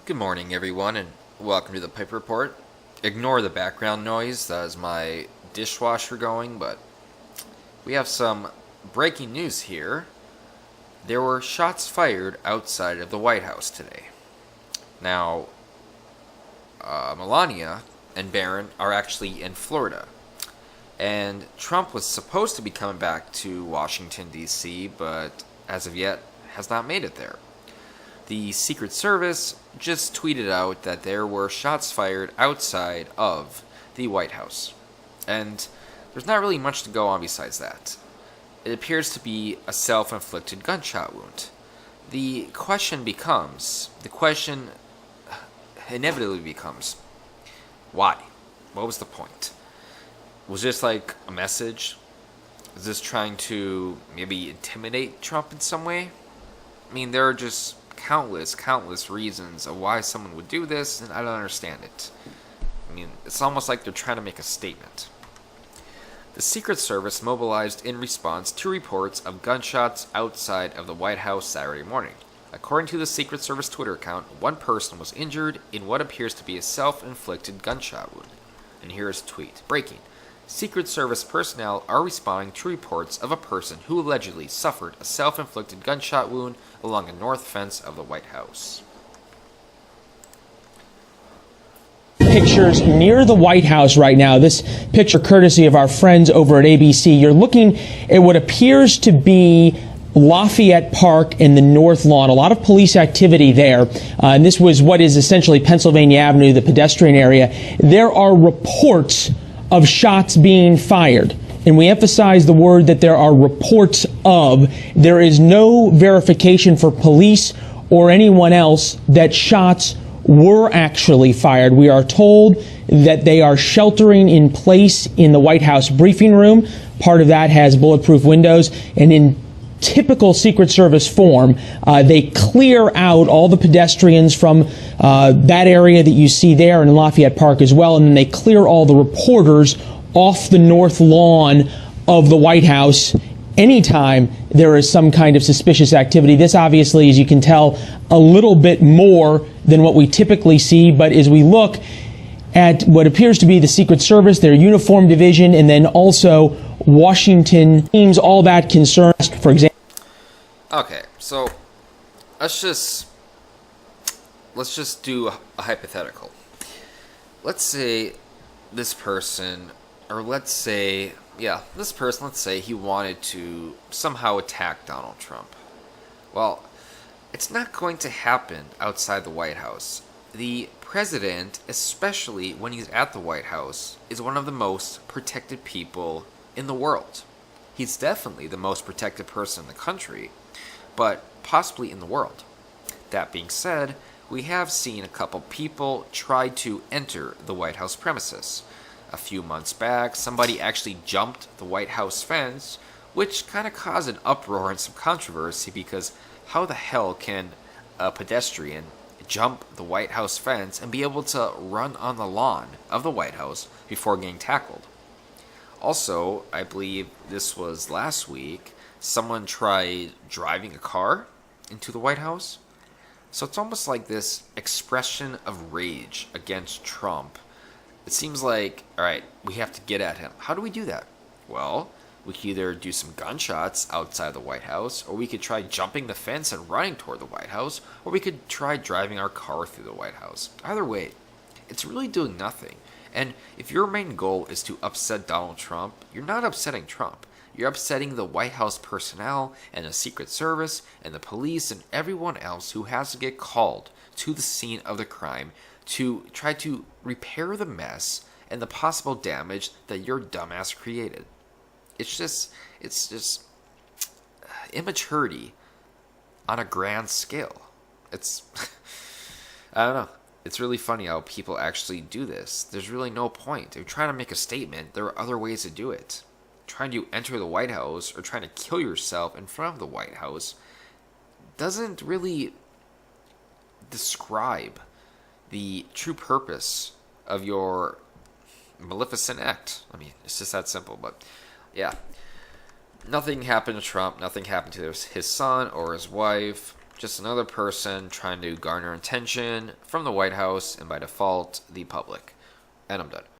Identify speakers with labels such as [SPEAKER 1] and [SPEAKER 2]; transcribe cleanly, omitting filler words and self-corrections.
[SPEAKER 1] Good morning, everyone, and welcome to the Pipe Report. Ignore the background noise, that is my dishwasher going, but we have some breaking news here. There were shots fired outside of the White House today. Now, Melania and Barron are actually in Florida, and Trump was supposed to be coming back to Washington, D.C., but as of yet has not made it there. The Secret Service just tweeted out that there were shots fired outside of the White House. And there's not really much to go on besides that. It appears to be a self-inflicted gunshot wound. The question inevitably becomes, why? What was the point? Was this like a message? Is this trying to maybe intimidate Trump in some way? I mean, there are just countless reasons of why someone would do this, and I don't understand it. I mean, it's almost like they're trying to make a statement. The Secret Service mobilized in response to reports of gunshots outside of the White House Saturday morning. According to the Secret Service Twitter account, one person was injured in what appears to be a self-inflicted gunshot wound. And here's a tweet. Breaking. Secret Service personnel are responding to reports of a person who allegedly suffered a self-inflicted gunshot wound along the north fence of the White House.
[SPEAKER 2] Pictures near the White House right now. This picture courtesy of our friends over at ABC. You're looking at what appears to be Lafayette Park in the North Lawn. A lot of police activity there. And this was what is essentially Pennsylvania Avenue, the pedestrian area. There are reports of shots being fired. And we emphasize the word that there are reports of. There is no verification for police or anyone else that shots were actually fired. We are told that they are sheltering in place in the White House briefing room. Part of that has bulletproof windows. And in typical Secret Service form, they clear out all the pedestrians from that area that you see there in Lafayette Park as well, and then they clear all the reporters off the north lawn of the White House anytime there is some kind of suspicious activity. This obviously, as you can tell, a little bit more than what we typically see, but as we look at what appears to be the Secret Service, their uniform division, and then also Washington teams, all that concerned, for example.
[SPEAKER 1] Okay, so let's just do a hypothetical. Let's say this person he wanted to somehow attack Donald Trump. Well, it's not going to happen outside the White House. The president, especially when he's at the White House, is one of the most protected people in the world. He's definitely the most protected person in the country, but possibly in the world. That being said, we have seen a couple people try to enter the White House premises. A few months back, somebody actually jumped the White House fence, which kind of caused an uproar and some controversy because how the hell can a pedestrian jump the White House fence and be able to run on the lawn of the White House before getting tackled? Also, I believe this was last week, someone tried driving a car into the White House. So it's almost like this expression of rage against Trump. It seems like, all right, we have to get at him. How do we do that? Well, we could either do some gunshots outside the White House, or we could try jumping the fence and running toward the White House, or we could try driving our car through the White House. Either way, it's really doing nothing. And if your main goal is to upset Donald Trump, you're not upsetting Trump. You're upsetting the White House personnel and the Secret Service and the police and everyone else who has to get called to the scene of the crime to try to repair the mess and the possible damage that your dumbass created. It's just immaturity on a grand scale. It's, I don't know. It's really funny how people actually do this. There's really no point. If you're trying to make a statement, there are other ways to do it. Trying to enter the White House or trying to kill yourself in front of the White House doesn't really describe the true purpose of your maleficent act. I mean, it's just that simple. But yeah, nothing happened to Trump. Nothing happened to his son or his wife. Just another person trying to garner attention from the White House and by default, the public. And I'm done.